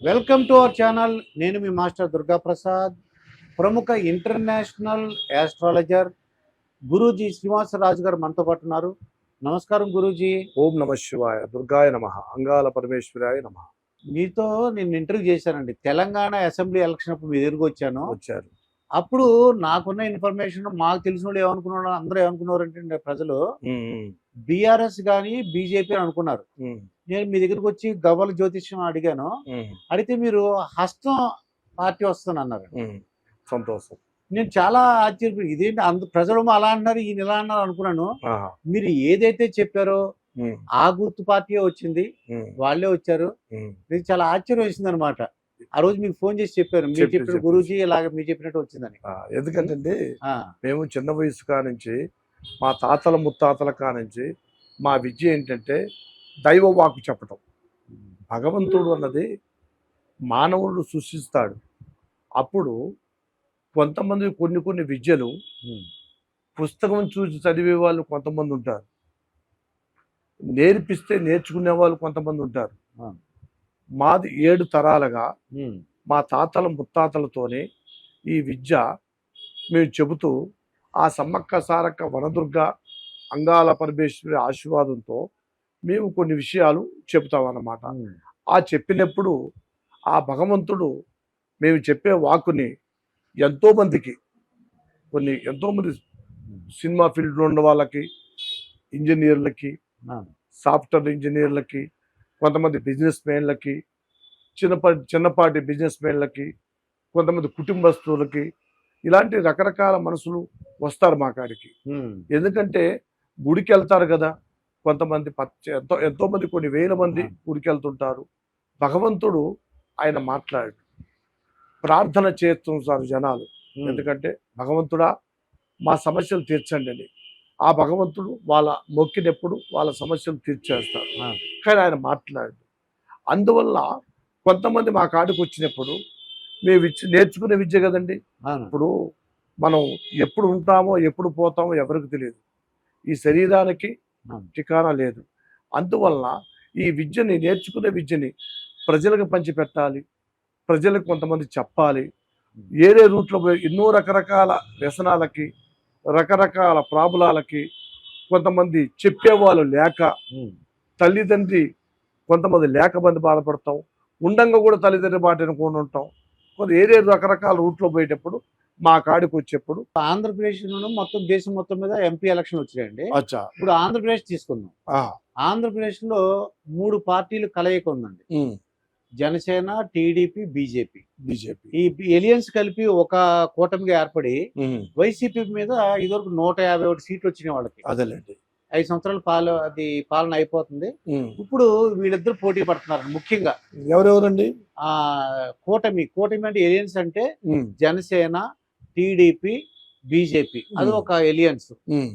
Welcome to our channel. నేను మీ master Durga Prasad. ప్రముఖ international astrologer Guruji Srinivasaraju గారు మనతో పాటు ఉన్నారు. నమస్కారం గురూజీ. ఓం నమ శివాయ, దుర్గాయ నమ, అంగాల పరమేశ్వరాయ నమ. మీతో నేను ఇంటర్వ్యూ చేశానండి. తెలంగాణ అసెంబ్లీ ఎలక్షన్ అప్పుడు మీ దగ్గరకు వచ్చాను. వచ్చారు. అప్పుడు నాకున్న ఇన్ఫర్మేషన్ మాకు తెలిసిన వాళ్ళు ఏమనుకున్నారు, అందరూ ఏమనుకున్నారంటే ప్రజలు బీఆర్ఎస్ కానీ బీజేపీ అని అనుకున్నారు. నేను మీ దగ్గరకు వచ్చి గవ్వల జ్యోతిష్యం అడిగాను. అడిగితే మీరు హస్తం పార్టీ వస్తాను అన్నారు. సంతోషం. నేను చాలా ఆశ్చర్యపోయి ఇదేంటి ప్రజలు అలా అంటున్నారు, ఈయన ఇలా అన్నారు అనుకున్నాను. మీరు ఏదైతే చెప్పారో ఆ గుర్తు పార్టీ వచ్చింది, వాళ్ళే వచ్చారు. ఇది చాలా ఆశ్చర్యం వేసింది అనమాట. ఆ రోజు మీకు ఫోన్ చేసి చెప్పారు, మీరు చెప్పిన గురూజీ ఇలాగ మీరు చెప్పినట్టు వచ్చిందని. ఎందుకంటే మేము చిన్న వయసు కానించి మా తాతల ముత్తాతల కానించి మా విద్య ఏంటంటే దైవ వాక్కు చెప్పటం. భగవంతుడు అన్నది మానవుడు సృష్టిస్తాడు. అప్పుడు కొంతమంది కొన్ని విద్యలు పుస్తకం చూసి చదివే వాళ్ళు కొంతమంది ఉంటారు, నేర్పిస్తే నేర్చుకునే వాళ్ళు కొంతమంది ఉంటారు. మాది 7 తరాలుగా మా తాతల ముత్తాతలతోనే ఈ విద్య మేము చెబుతూ ఆ సమ్మక్క సారక్క వనదుర్గ అంగాల పరమేశ్వరి ఆశీర్వాదంతో మేము కొన్ని విషయాలు చెబుతామన్నమాట. ఆ చెప్పినప్పుడు ఆ భగవంతుడు మేము చెప్పే వాక్కుని ఎంతోమందికి ఎంతోమంది సినిమా ఫీల్డ్లో ఉన్న వాళ్ళకి, ఇంజనీర్లకి, సాఫ్ట్వేర్ ఇంజనీర్లకి, కొంతమంది బిజినెస్ మ్యాన్లకి, చిన్నపాటి బిజినెస్ మ్యాన్లకి, కొంతమంది కుటుంబస్తులకి, ఇలాంటి రకరకాల మనుషులు వస్తారు మా కాడికి. ఎందుకంటే గుడికి వెళ్తారు కదా, కొంతమంది ఎంతోమంది కొన్ని వేల మంది గుడికి వెళ్తుంటారు. భగవంతుడు ఆయన మాట్లాడు ప్రార్థన చేస్తుంటారు జనాలు. ఎందుకంటే భగవంతుడా మా సమస్యలు తీర్చండి అని. ఆ భగవంతుడు వాళ్ళ మొక్కినప్పుడు వాళ్ళ సమస్యలు తీర్చేస్తారు. కానీ ఆయన మాట్లాడు. అందువల్ల కొంతమంది మా కాడికి వచ్చినప్పుడు మేము నేర్చుకునే విద్య కదండి. ఇప్పుడు మనం ఎప్పుడు ఉంటామో ఎప్పుడు పోతామో ఎవరికి తెలియదు. ఈ శరీరానికి ఠికానా లేదు. అందువల్ల ఈ విద్యని, నేర్చుకునే విద్యని ప్రజలకు పంచిపెట్టాలి, ప్రజలకు కొంతమంది చెప్పాలి. ఏరే రూట్లో పోయి ఎన్నో రకరకాల వ్యసనాలకి, రకరకాల ప్రాబ్లాలకి కొంతమంది చెప్పేవాళ్ళు లేక, తల్లిదండ్రి కొంతమంది లేకమంది బాధపడతాం, ఉండంగా కూడా తల్లిదండ్రి మాట అనుకుని ఉంటాం. కొంత ఏరే రకరకాల రూట్లో పోయేటప్పుడు మా కాడికి వచ్చేప్పుడు ఆంధ్రప్రదేశ్ మొత్తం దేశం మొత్తం మీద ఎంపీ ఎలక్షన్ వచ్చినాయండి. ఇప్పుడు ఆంధ్రప్రదేశ్ తీసుకుందాం. ఆంధ్రప్రదేశ్ లో 3 పార్టీలు కలయిక ఉందండి. Janasena, TDP, BJP. ఈ ఎలియన్స్ కలిపి ఒక కూటమిగా ఏర్పడి వైసీపీ మీద ఇదివరకు 151 సీట్లు వచ్చినాయి వాళ్ళకి. అదేలేండి, 5 సంవత్సరాల పాలన అయిపోతుంది. ఇప్పుడు వీళ్ళిద్దరు పోటీ పడుతున్నారు. ముఖ్యంగా ఎవరెవరండి? కూటమి అంటే ఎలియన్స్ అంటే జనసేన, టీడీపీ, బీజేపీ. అది ఒక ఎలియన్స్,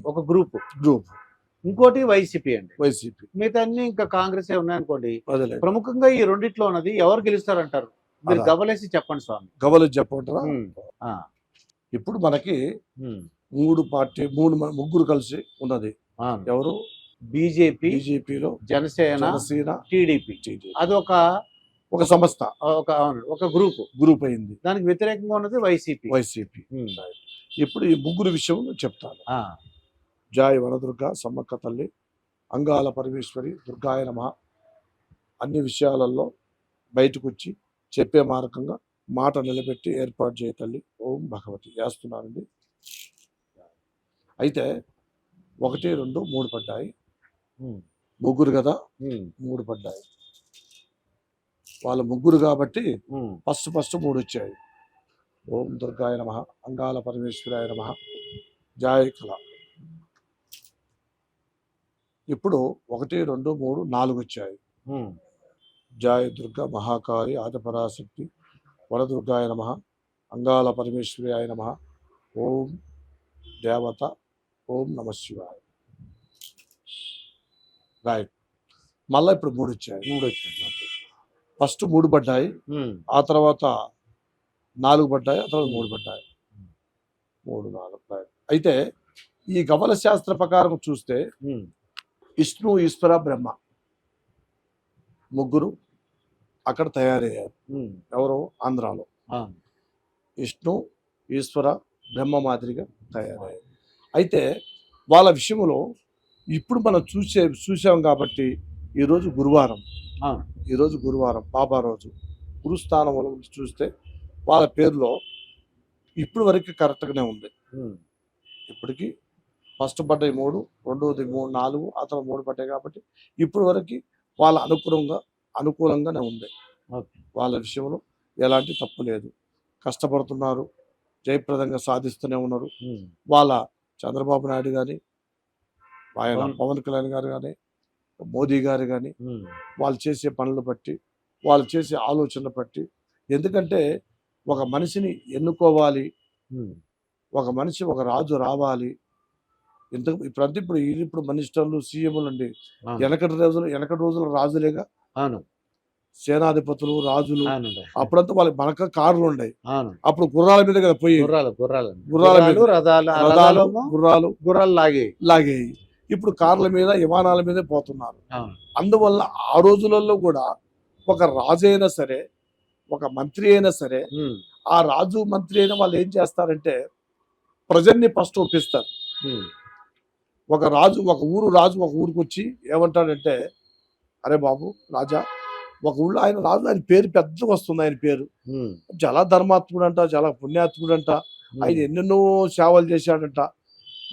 ఒక గ్రూప్. ఇంకోటి వైసీపీ అండి. మిగతా అన్ని ఇంకా కాంగ్రెస్ ఉన్నాయనుకోండి. ప్రముఖంగా ఈ రెండిట్లో ఉన్నది ఎవరు గెలుస్తారంటారు? మీరు గవ్వలేసి చెప్పండి స్వామి. గవ్వలేసి చెప్పంటారా? ఇప్పుడు మనకి 3 కలిసి ఉన్నది. ఎవరు? బీజేపీలో జనసేన, టీడీపీ. అది ఒక సంస్థ, ఒక గ్రూప్ అయింది. దానికి వ్యతిరేకంగా ఉన్నది వైసీపీ. ఇప్పుడు ఈ 3 విషయం చెప్తాను. జాయ్ వనదుర్గ సమ్మక్క తల్లి, అంగాల పరమేశ్వరి, దుర్గాయ నమ. అన్ని విషయాలలో బయటకు వచ్చి చెప్పే మార్గంగా మాట నిలబెట్టి ఏర్పాటు చేయ తల్లి. ఓం భగవతి వేస్తున్నానండి. అయితే 1, 2, 3 పడ్డాయి. 3 కదా, 3 పడ్డాయి. వాళ్ళ 3 కాబట్టి ఫస్ట్ 3 వచ్చాయి. ఓం దుర్గాయ నమ, అంగాల పరమేశ్వరాయ నమ, జాయ్ కళ. ఇప్పుడు 1, 2, 3, 4 వచ్చాయి. జాయ్ దుర్గా మహాకాళి ఆదిపరాశక్తి వరదుర్గాయ నమ, అంగాల పరమేశ్వరాయ నమ, ఓం దేవత, ఓం నమ శివాయ. రైట్. మళ్ళీ ఇప్పుడు 3 వచ్చాయి. ఫస్ట్ 3 పడ్డాయి, ఆ తర్వాత 4 పడ్డాయి, ఆ తర్వాత 3 పడ్డాయి. 3, 4. అయితే ఈ గవ్వల శాస్త్ర ప్రకారం చూస్తే విష్ణు, ఈశ్వర, బ్రహ్మ 3 అక్కడ తయారయ్యారు. ఎవరు? ఆంధ్రాలో విష్ణు, ఈశ్వర, బ్రహ్మ మాదిరిగా తయారయ్యారు. అయితే వాళ్ళ విషయంలో ఇప్పుడు మనం చూసాం కాబట్టి ఈరోజు గురువారం, బాబా రోజు గురుస్థానంలో చూస్తే వాళ్ళ పేరులో ఇప్పుడు వరకు కరెక్ట్గానే ఉంది. ఇప్పటికి ఫస్ట్ పడ్డాయి 3, రెండోది 3, 4, ఆ తర్వాత 3 పడ్డాయి కాబట్టి ఇప్పుడు వరకు వాళ్ళ అనుకూలంగానే ఉంది. వాళ్ళ విషయంలో ఎలాంటి తప్పు లేదు. కష్టపడుతున్నారు, జయప్రదంగా సాధిస్తూనే ఉన్నారు. వాళ్ళ చంద్రబాబు నాయుడు కానీ, ఆయన పవన్ కళ్యాణ్ గారు కానీ, మోదీ గారు కానీ వాళ్ళు చేసే పనులు బట్టి, వాళ్ళు చేసే ఆలోచనలు బట్టి, ఎందుకంటే ఒక మనిషిని ఎన్నుకోవాలి, ఒక మనిషి ఒక రాజు రావాలి. ఇప్పుడు మినిస్టర్లు, సీఎంలు అండి వెనకటి రోజుల రాజులేగా, సేనాధిపతులు, రాజులు. అప్పుడంతా వాళ్ళకి మనక కార్లు ఉండేవి, అప్పుడు గుర్రాల మీద కదా పోయి, గుర్రాలు లాగేవి. ఇప్పుడు కార్ల మీద, విమానాల మీదే పోతున్నారు. అందువల్ల ఆ రోజులలో కూడా ఒక రాజు అయినా సరే, ఒక మంత్రి అయినా సరే, ఆ రాజు మంత్రి అయినా వాళ్ళు ఏం చేస్తారంటే ప్రజల్ని ఫస్ట్ ఒప్పిస్తారు. ఒక రాజు ఒక ఊరికి వచ్చి ఏమంటాడంటే, అరే బాబు రాజా, ఒక ఊళ్ళో ఆయన రాజు, ఆయన పేరు పెద్దగా వస్తుంది. ఆయన పేరు చాలా ధర్మాత్ముడు అంట, చాలా పుణ్యాత్ముడు అంట, ఆయన ఎన్నెన్నో సేవలు చేశాడంట.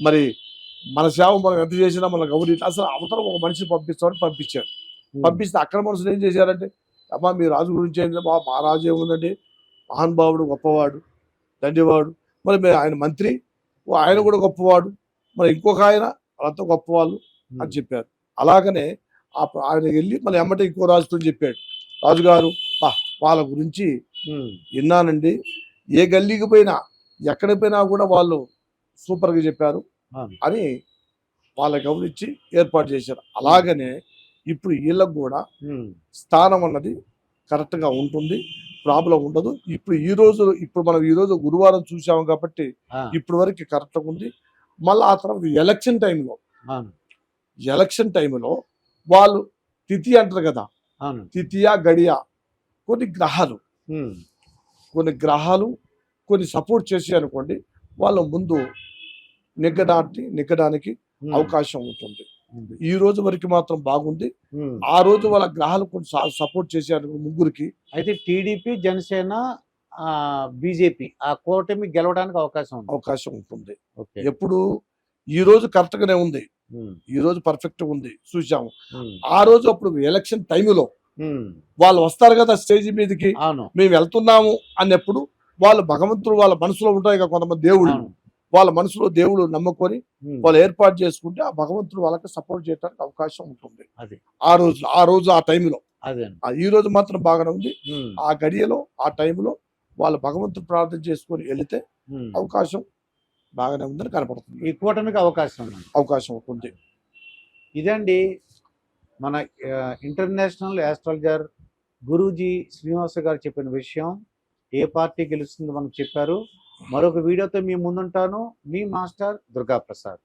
మరి మన సేవ మనం ఎంత చేసినా మన గౌరీ అసలు అవతల ఒక మనిషిని పంపిస్తామని పంపించాడు. పంపిస్తే అక్కడ మనుషులు ఏం చేశారంటే, అమ్మా మీ రాజు గురించి ఏంటంటే, మా రాజు ఏముందండి, మహానుభావుడు, గొప్పవాడు, దండివాడు. మరి ఆయన మంత్రి, ఆయన కూడా గొప్పవాడు, మరి ఇంకొక ఆయన వాళ్ళంతా గొప్పవాళ్ళు అని చెప్పారు. అలాగనే ఆయన వెళ్ళి మళ్ళీ ఎమ్మటే ఇంకో రాజుతో చెప్పాడు, రాజుగారు వాళ్ళ గురించి విన్నానండి, ఏ గల్లీకి పోయినా ఎక్కడికి పోయినా కూడా వాళ్ళు సూపర్గా చెప్పారు అని వాళ్ళ గౌరవించి ఏర్పాటు చేశారు. అలాగనే ఇప్పుడు వీళ్ళకు కూడా స్థానం అన్నది కరెక్ట్గా ఉంటుంది, ప్రాబ్లం ఉండదు. ఇప్పుడు మనం ఈ రోజు గురువారం చూసాము కాబట్టి ఇప్పటి వరకు కరెక్ట్గా ఉంది. మళ్ళీ ఆ తర్వాత ఎలక్షన్ టైంలో వాళ్ళు తిథి అంటారు కదా, తిథియా గడియా, కొన్ని గ్రహాలు సపోర్ట్ చేసి అనుకోండి, వాళ్ళ ముందు నెగ్గడానికి అవకాశం ఉంటుంది. ఈ రోజు వరకు మాత్రం బాగుంది. ఆ రోజు వాళ్ళ గ్రహాలు కొంచెం సపోర్ట్ చేశారు ముగ్గురికి. అయితే టీడీపీ, జనసేన, బీజేపీ ఆ కూటమి గెలవడానికి అవకాశం ఉంటుంది. ఎప్పుడు ఈ రోజు కరెక్ట్ గానే ఉంది, ఈ రోజు పర్ఫెక్ట్ గా ఉంది చూసాము. ఆ రోజు అప్పుడు ఎలక్షన్ టైంలో వాళ్ళు వస్తారు కదా స్టేజ్ మీదకి, మేము వెళ్తున్నాము అన్నప్పుడు వాళ్ళు భగవంతుడు వాళ్ళ మనసులో ఉంటాయి కదా కొంతమంది దేవుళ్ళు, వాళ్ళ మనసులో దేవుడు నమ్ముకొని వాళ్ళు ఏర్పాటు చేసుకుంటే ఆ భగవంతుడు వాళ్ళకి సపోర్ట్ చేయడానికి అవకాశం ఉంటుంది. ఆ రోజు ఆ టైంలో. ఈ రోజు మాత్రం బాగానే ఉంది. ఆ గడియలో ఆ టైంలో వాళ్ళు భగవంతుడు ప్రార్థన చేసుకొని వెళితే అవకాశం బాగానే ఉందని కనపడుతుంది. ఈ కూటమికి అవకాశం ఉంటుంది. ఇదండి మన ఇంటర్నేషనల్ ఆస్ట్రాలజర్ గురూజీ శ్రీనివాస గారు చెప్పిన విషయం. ఏ పార్టీ గెలుస్తుందో మనకు చెప్పారు. మరొక వీడియోతో మీ ముందుంటాను. మీ మాస్టర్ దుర్గా ప్రసాద్.